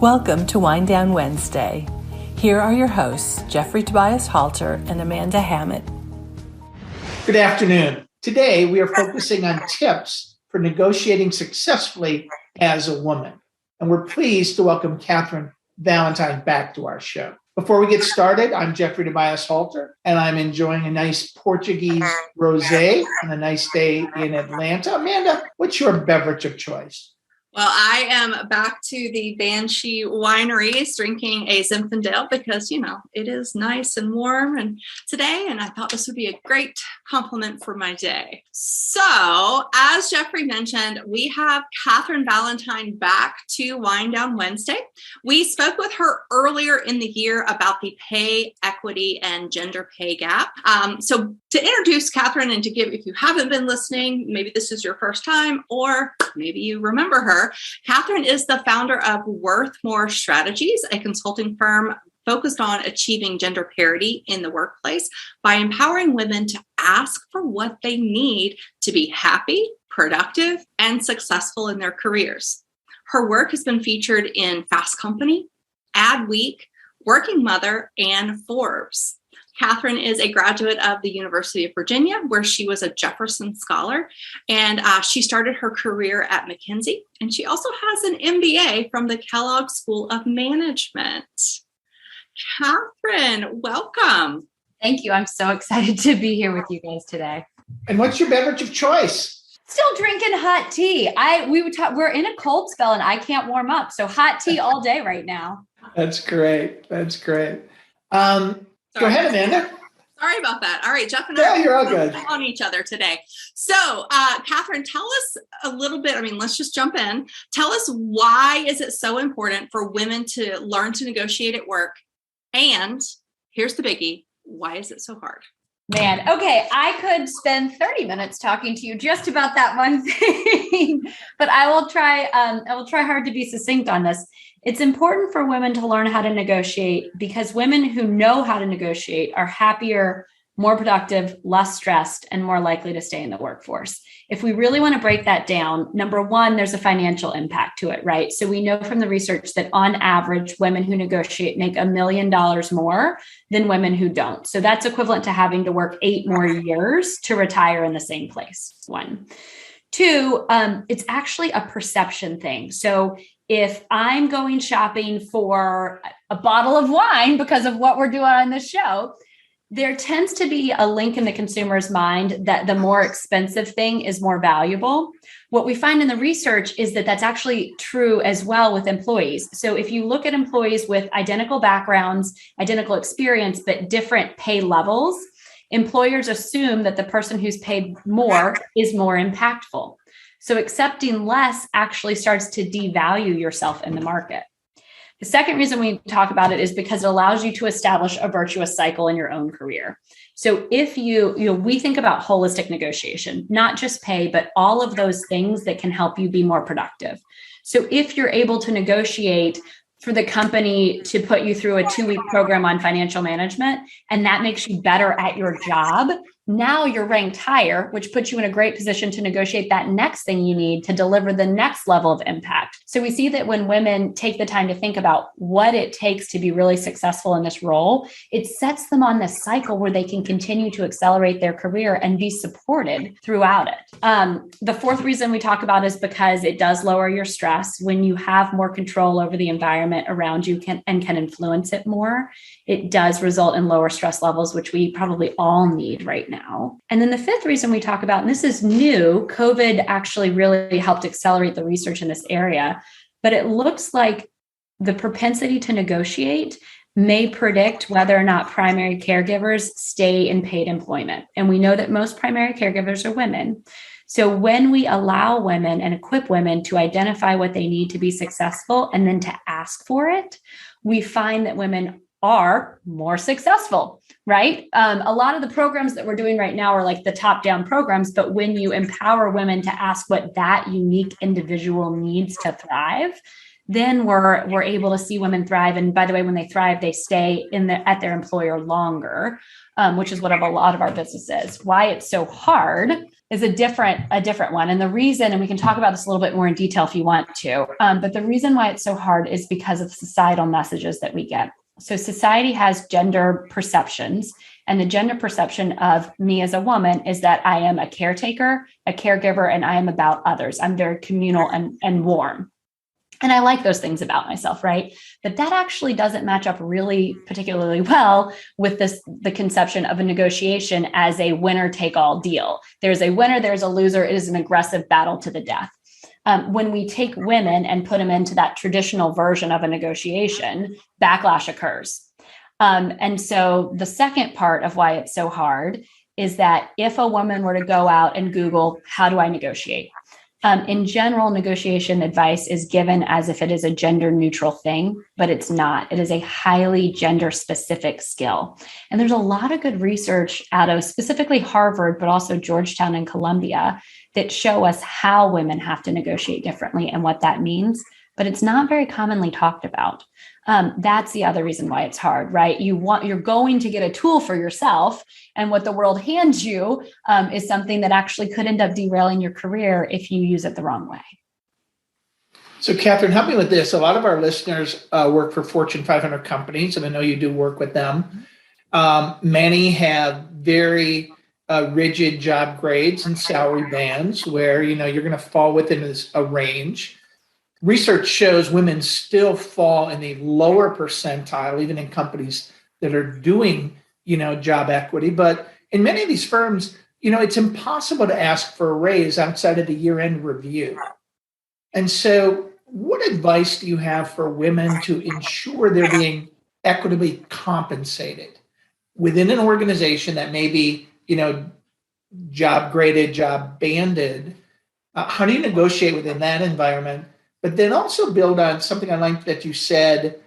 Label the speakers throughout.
Speaker 1: Welcome to Wind Down Wednesday. Here are your hosts, Jeffrey Tobias Halter and Amanda Hammett.
Speaker 2: Good afternoon. Today, we are focusing on tips for negotiating successfully as a woman. And we're pleased to welcome Kathryn Valentine back to our show. Before we get started, I'm Jeffrey Tobias Halter, and I'm enjoying a nice Portuguese rosé on a nice day in Atlanta. Amanda, what's your beverage of choice?
Speaker 3: Well, I am back to the Banshee Wineries drinking a Zinfandel because, it is nice and warm and today, and I thought this would be a great compliment for my day. So, as Jeffrey mentioned, we have Kathryn Valentine back to Wind Down Wednesday. We spoke with her earlier in the year about the pay equity and gender pay gap. So, to introduce Kathryn and to give, if you haven't been listening, maybe this is your first time or maybe you remember her, Kathryn is the founder of Worth More Strategies, a consulting firm focused on achieving gender parity in the workplace by empowering women to ask for what they need to be happy, productive, and successful in their careers. Her work has been featured in Fast Company, Adweek, Working Mother, and Forbes. Kathryn is a graduate of the University of Virginia, where she was a Jefferson Scholar, and she started her career at McKinsey, and she also has an MBA from the Kellogg School of Management. Kathryn, welcome.
Speaker 4: Thank you. I'm so excited to be here with you guys today.
Speaker 2: And what's your beverage of choice?
Speaker 4: Still drinking hot tea. We're in a cold spell and I can't warm up, so hot tea all day right now.
Speaker 2: That's great. Go ahead, Amanda.
Speaker 3: Sorry about that. All right, Jeff and I
Speaker 2: you're all good.
Speaker 3: On each other today. So, Kathryn, tell us a little bit. Let's just jump in. Tell us, why is it so important for women to learn to negotiate at work? And here's the biggie: why is it so hard?
Speaker 4: Man, okay, I could spend 30 minutes talking to you just about that one thing, but I will try hard to be succinct on this. It's important for women to learn how to negotiate because women who know how to negotiate are happier, more productive, less stressed, and more likely to stay in the workforce. If we really want to break that down, number one, there's a financial impact to it, right? So we know from the research that on average, women who negotiate make $1 million more than women who don't. So that's equivalent to having to work 8 more years to retire in the same place. 1. 2, it's actually a perception thing. So if I'm going shopping for a bottle of wine because of what we're doing on this show, there tends to be a link in the consumer's mind that the more expensive thing is more valuable. What we find in the research is that that's actually true as well with employees. So if you look at employees with identical backgrounds, identical experience, but different pay levels, employers assume that the person who's paid more is more impactful. So accepting less actually starts to devalue yourself in the market. The second reason we talk about it is because it allows you to establish a virtuous cycle in your own career. So if we think about holistic negotiation, not just pay, but all of those things that can help you be more productive. So if you're able to negotiate for the company to put you through a 2-week program on financial management, and that makes you better at your job, now you're ranked higher, which puts you in a great position to negotiate that next thing you need to deliver the next level of impact. So we see that when women take the time to think about what it takes to be really successful in this role, it sets them on this cycle where they can continue to accelerate their career and be supported throughout it. The fourth reason we talk about is because it does lower your stress. When you have more control over the environment around you can influence it more, it does result in lower stress levels, which we probably all need right now. And then the fifth reason we talk about, and this is new, COVID actually really helped accelerate the research in this area, but it looks like the propensity to negotiate may predict whether or not primary caregivers stay in paid employment. And we know that most primary caregivers are women. So when we allow women and equip women to identify what they need to be successful and then to ask for it, we find that women are more successful, right? A lot of the programs that we're doing right now are like the top-down programs, but when you empower women to ask what that unique individual needs to thrive, then we're able to see women thrive. And by the way, when they thrive, they stay at their employer longer, which is what a lot of our business is. Why it's so hard is a different one. And the reason, and we can talk about this a little bit more in detail if you want to, but the reason why it's so hard is because of societal messages that we get. So society has gender perceptions, and the gender perception of me as a woman is that I am a caretaker, a caregiver, and I am about others. I'm very communal and warm. And I like those things about myself, right? But that actually doesn't match up really particularly well with the conception of a negotiation as a winner take all deal. There's a winner, there's a loser. It is an aggressive battle to the death. When we take women and put them into that traditional version of a negotiation, backlash occurs. And so the second part of why it's so hard is that if a woman were to go out and Google, how do I negotiate? In general, negotiation advice is given as if it is a gender neutral thing, but it's not. It is a highly gender specific skill. And there's a lot of good research out of specifically Harvard, but also Georgetown and Columbia that show us how women have to negotiate differently and what that means, but it's not very commonly talked about. That's the other reason why it's hard, right? You're going to get a tool for yourself, and what the world hands you is something that actually could end up derailing your career if you use it the wrong way.
Speaker 2: So, Kathryn, help me with this. A lot of our listeners work for Fortune 500 companies, and I know you do work with them. Many have very rigid job grades and salary bands where you're going to fall within a range. Research shows women still fall in the lower percentile, even in companies that are doing, job equity. But in many of these firms, it's impossible to ask for a raise outside of the year-end review. And so what advice do you have for women to ensure they're being equitably compensated within an organization that may be, job graded, job banded? How do you negotiate within that environment? But then also build on something I like that you said.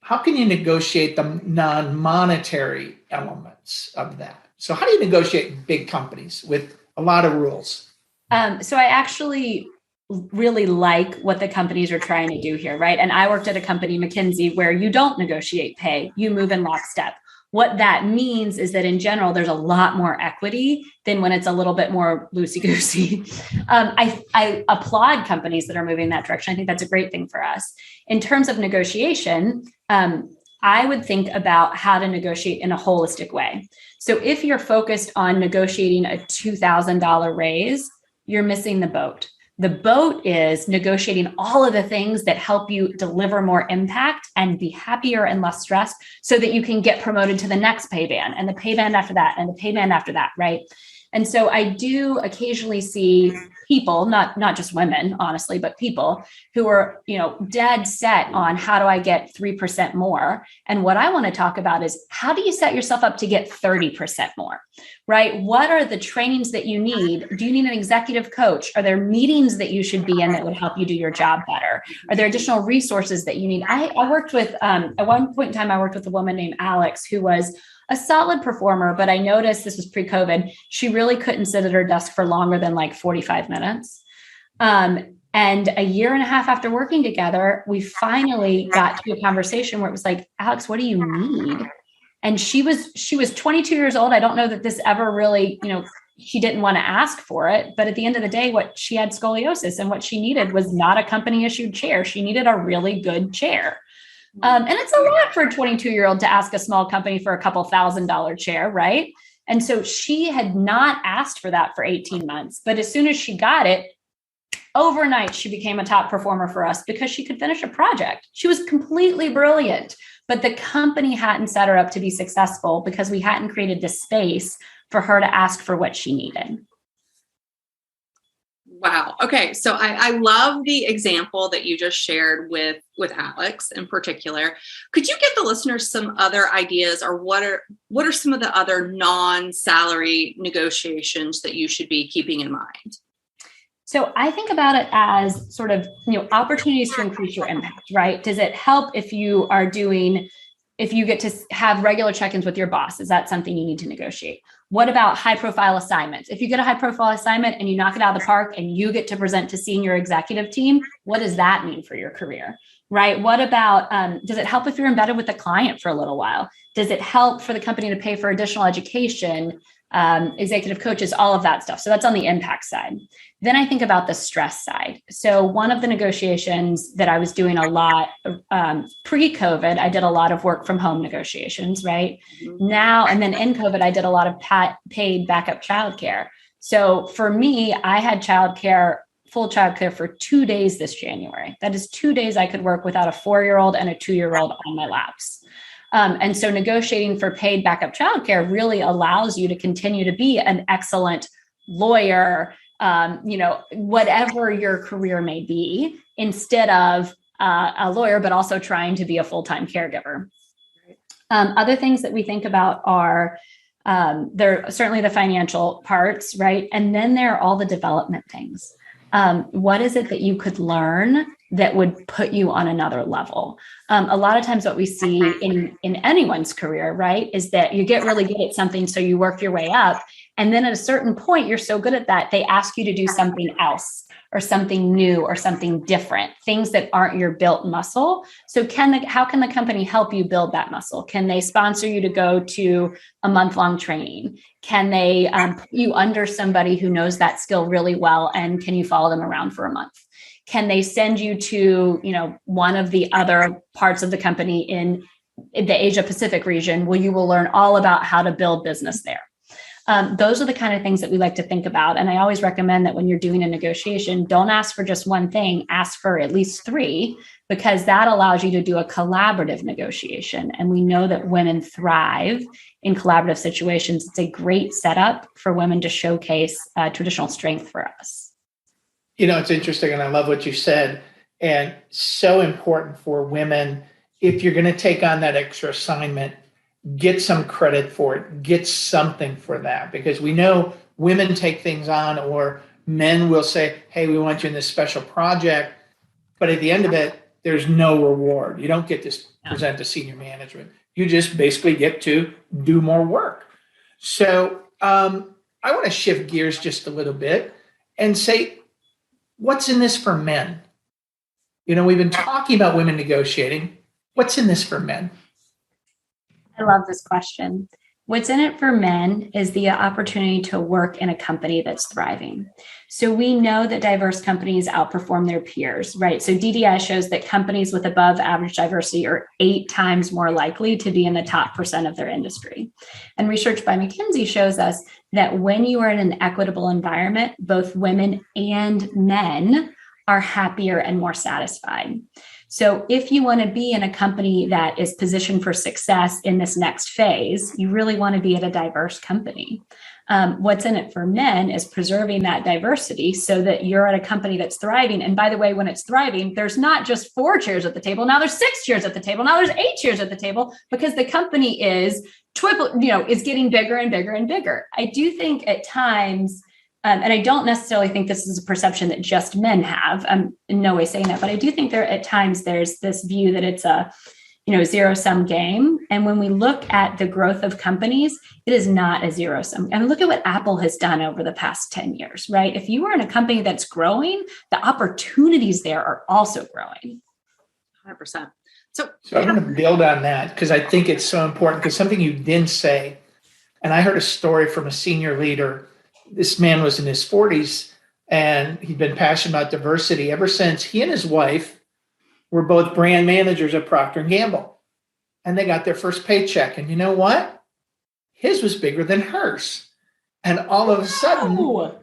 Speaker 2: How can you negotiate the non-monetary elements of that? So how do you negotiate big companies with a lot of rules?
Speaker 4: So I actually really like what the companies are trying to do here, right? And I worked at a company, McKinsey, where you don't negotiate pay, you move in lockstep. What that means is that in general, there's a lot more equity than when it's a little bit more loosey-goosey. I applaud companies that are moving in that direction. I think that's a great thing for us. In terms of negotiation, I would think about how to negotiate in a holistic way. So if you're focused on negotiating a $2,000 raise, you're missing the boat. The boat is negotiating all of the things that help you deliver more impact and be happier and less stressed so that you can get promoted to the next pay band and the pay band after that and the pay band after that, right? And so I do occasionally see people, not just women, honestly, but people who are, dead set on how do I get 3% more? And what I want to talk about is how do you set yourself up to get 30% more, right? What are the trainings that you need? Do you need an executive coach? Are there meetings that you should be in that would help you do your job better? Are there additional resources that you need? I worked with, at one point in time, I worked with a woman named Alex who was a solid performer, but I noticed this was pre-COVID. She really couldn't sit at her desk for longer than like 45 minutes. And a year and a half after working together, we finally got to a conversation where it was like, Alex, what do you need? And she was 22 years old. I don't know that this ever really, she didn't want to ask for it. But at the end of the day, what she had scoliosis and what she needed was not a company issued chair. She needed a really good chair. And it's a lot for a 22-year-old to ask a small company for a couple $1,000 chair, right? And so she had not asked for that for 18 months. But as soon as she got it, overnight, she became a top performer for us because she could finish a project. She was completely brilliant, but the company hadn't set her up to be successful because we hadn't created the space for her to ask for what she needed.
Speaker 3: Wow. Okay. So I love the example that you just shared with Alex in particular. Could you give the listeners some other ideas, or what are some of the other non-salary negotiations that you should be keeping in mind?
Speaker 4: So I think about it as sort of, opportunities to increase your impact, right? Does it help if you get to have regular check-ins with your boss? Is that something you need to negotiate? What about high-profile assignments? If you get a high-profile assignment and you knock it out of the park and you get to present to senior executive team, what does that mean for your career, right? What about, does it help if you're embedded with a client for a little while? Does it help for the company to pay for additional education? executive coaches, all of that stuff. So that's on the impact side. Then I think about the stress side. So one of the negotiations that I was doing a lot pre-COVID, I did a lot of work from home negotiations, right? Now, and then in COVID, I did a lot of paid backup childcare. So for me, I had full childcare for 2 days this January. That is 2 days I could work without a 4-year-old and a 2-year-old on my laps. And so negotiating for paid backup childcare really allows you to continue to be an excellent lawyer, whatever your career may be, instead of a lawyer, but also trying to be a full-time caregiver. Other things that we think about are there are certainly the financial parts, right? And then there are all the development things. What is it that you could learn that would put you on another level? A lot of times what we see in anyone's career, right, is that you get really good at something, so you work your way up. And then at a certain point, you're so good at that, they ask you to do something else or something new or something different, things that aren't your built muscle. So how can the company help you build that muscle? Can they sponsor you to go to a month-long training? Can they put you under somebody who knows that skill really well? And can you follow them around for a month? Can they send you to, one of the other parts of the company in the Asia Pacific region where you will learn all about how to build business there? Those are the kind of things that we like to think about. And I always recommend that when you're doing a negotiation, don't ask for just one thing, ask for at least 3, because that allows you to do a collaborative negotiation. And we know that women thrive in collaborative situations. It's a great setup for women to showcase traditional strength for us.
Speaker 2: It's interesting, and I love what you said, and so important for women. If you're going to take on that extra assignment, get some credit for it, get something for that, because we know women take things on, or men will say, hey, we want you in this special project, but at the end of it, there's no reward. You don't get to present to senior management. You just basically get to do more work. So I want to shift gears just a little bit and say, what's in this for men? We've been talking about women negotiating. What's in this for men?
Speaker 4: I love this question. What's in it for men is the opportunity to work in a company that's thriving. So we know that diverse companies outperform their peers, right? So DDI shows that companies with above average diversity are 8 times more likely to be in the top % of their industry. And research by McKinsey shows us that when you are in an equitable environment, both women and men are happier and more satisfied. So if you want to be in a company that is positioned for success in this next phase, you really want to be at a diverse company. What's in it for men is preserving that diversity so that you're at a company that's thriving. And by the way, when it's thriving, there's not just 4 chairs at the table. Now there's 6 chairs at the table. Now there's 8 chairs at the table, because the company is is getting bigger and bigger and bigger. I do think at times, and I don't necessarily think this is a perception that just men have. I'm in no way saying that, but I do think at times there's this view that it's a, zero-sum game. And when we look at the growth of companies, it is not a zero-sum. And look at what Apple has done over the past 10 years, right? If you are in a company that's growing, the opportunities there are also growing.
Speaker 3: 100%.
Speaker 2: So I'm going to build on that, because I think it's so important, because something you didn't say, and I heard a story from a senior leader. This man was in his 40s, and he'd been passionate about diversity ever since he and his wife were both brand managers at Procter & Gamble. And they got their first paycheck. And you know what? His was bigger than hers. And all of a sudden,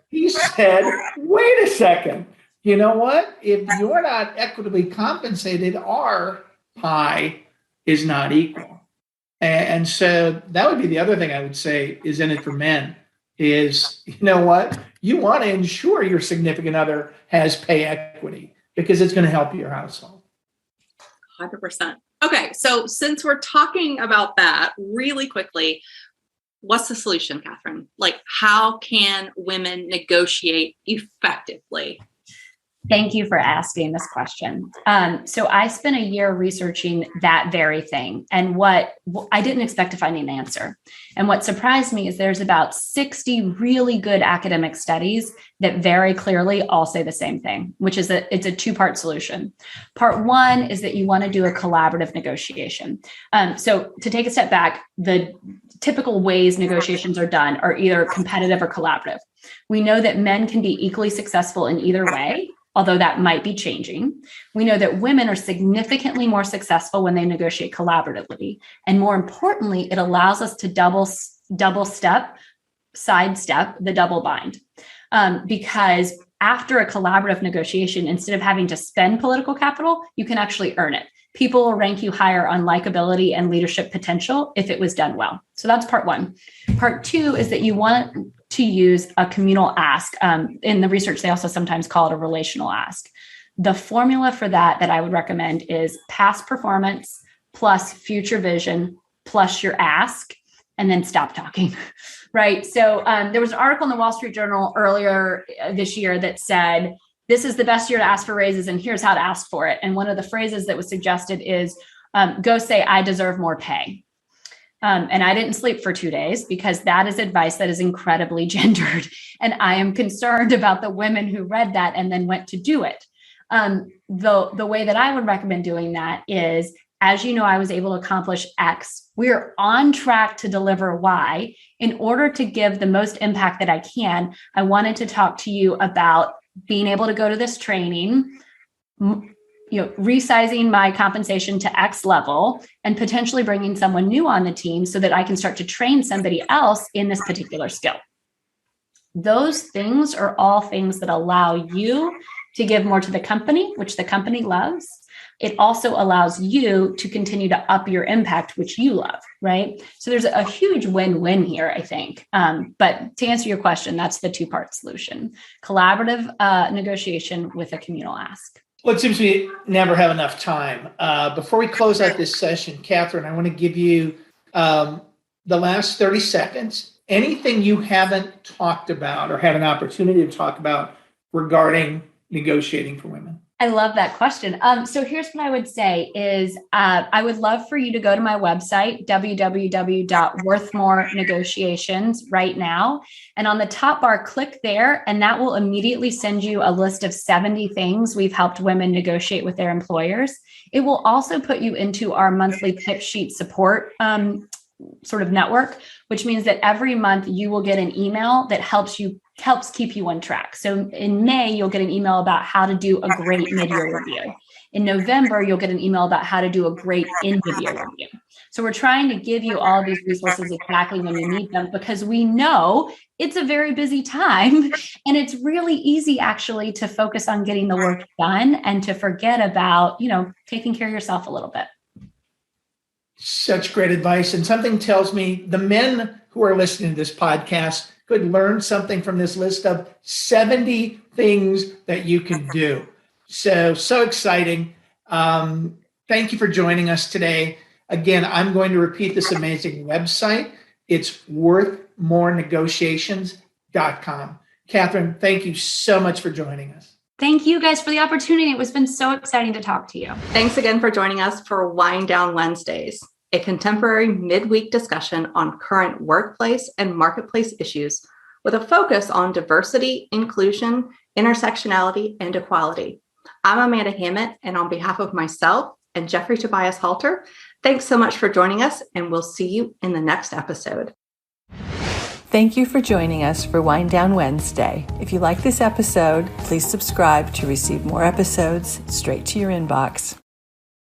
Speaker 2: he said, wait a second. You know what? If you're not equitably compensated, our pie is not equal. And so that would be the other thing I would say is in it for men. Is, you know what? You want to ensure your significant other has pay equity, because it's going to help your household.
Speaker 3: 100%. Okay. So since we're talking about that really quickly, what's the solution, Kathryn? Like, how can women negotiate effectively?
Speaker 4: Thank you for asking this question. So I spent a year researching that very thing, and what I didn't expect to find an answer. And what surprised me is there's about 60 really good academic studies that very clearly all say the same thing, which is that it's a two-part solution. Part one is that you want to do a collaborative negotiation. So to take a step back, the typical ways negotiations are done are either competitive or collaborative. We know that men can be equally successful in either way, although that might be changing. We know that women are significantly more successful when they negotiate collaboratively. And more importantly, it allows us to sidestep the double bind. Because after a collaborative negotiation, instead of having to spend political capital, you can actually earn it. People will rank you higher on likability and leadership potential if it was done well. So that's part one. Part two is that you want to use a communal ask. In the research, they also sometimes call it a relational ask. The formula for that I would recommend is past performance plus future vision plus your ask, and then stop talking, right? So there was an article in the Wall Street Journal earlier this year that said, this is the best year to ask for raises, and here's how to ask for it. And one of the phrases that was suggested is, go say, I deserve more pay. And I didn't sleep for 2 days because that is advice that is incredibly gendered. And I am concerned about the women who read that and then went to do it. The way that I would recommend doing that is, as you know, I was able to accomplish X. We're on track to deliver Y. In order to give the most impact that I can, I wanted to talk to you about being able to go to this training, resizing my compensation to X level, and potentially bringing someone new on the team so that I can start to train somebody else in this particular skill. Those things are all things that allow you to give more to the company, which the company loves. It also allows you to continue to up your impact, which you love, right? So there's a huge win-win here, I think. But to answer your question, that's the two-part solution: collaborative negotiation with a communal ask.
Speaker 2: Well, it seems we never have enough time. Before we close out this session, Kathryn, I want to give you the last 30 seconds. Anything you haven't talked about or had an opportunity to talk about regarding negotiating for women?
Speaker 4: I love that question. So here's what I would say is I would love for you to go to my website, www.worthmorenegotiations right now. And on the top bar, click there, and that will immediately send you a list of 70 things we've helped women negotiate with their employers. It will also put you into our monthly tip sheet support sort of network, which means that every month you will get an email that helps keep you on track. So in May, you'll get an email about how to do a great mid-year review. In November, you'll get an email about how to do a great end-of-year review. So we're trying to give you all of these resources exactly when you need them, because we know it's a very busy time, and it's really easy actually to focus on getting the work done and to forget about, taking care of yourself a little bit.
Speaker 2: Such great advice. And something tells me the men who are listening to this podcast could learn something from this list of 70 things that you can do. So exciting. Thank you for joining us today. Again, I'm going to repeat this amazing website. It's worthmorenegotiations.com. Kathryn, thank you so much for joining us.
Speaker 4: Thank you guys for the opportunity. It has been so exciting to talk to you.
Speaker 3: Thanks again for joining us for Wind Down Wednesdays, a contemporary midweek discussion on current workplace and marketplace issues with a focus on diversity, inclusion, intersectionality, and equality. I'm Amanda Hammett, and on behalf of myself and Jeffrey Tobias Halter, thanks so much for joining us, and we'll see you in the next episode.
Speaker 1: Thank you for joining us for Wind Down Wednesday. If you like this episode, please subscribe to receive more episodes straight to your inbox.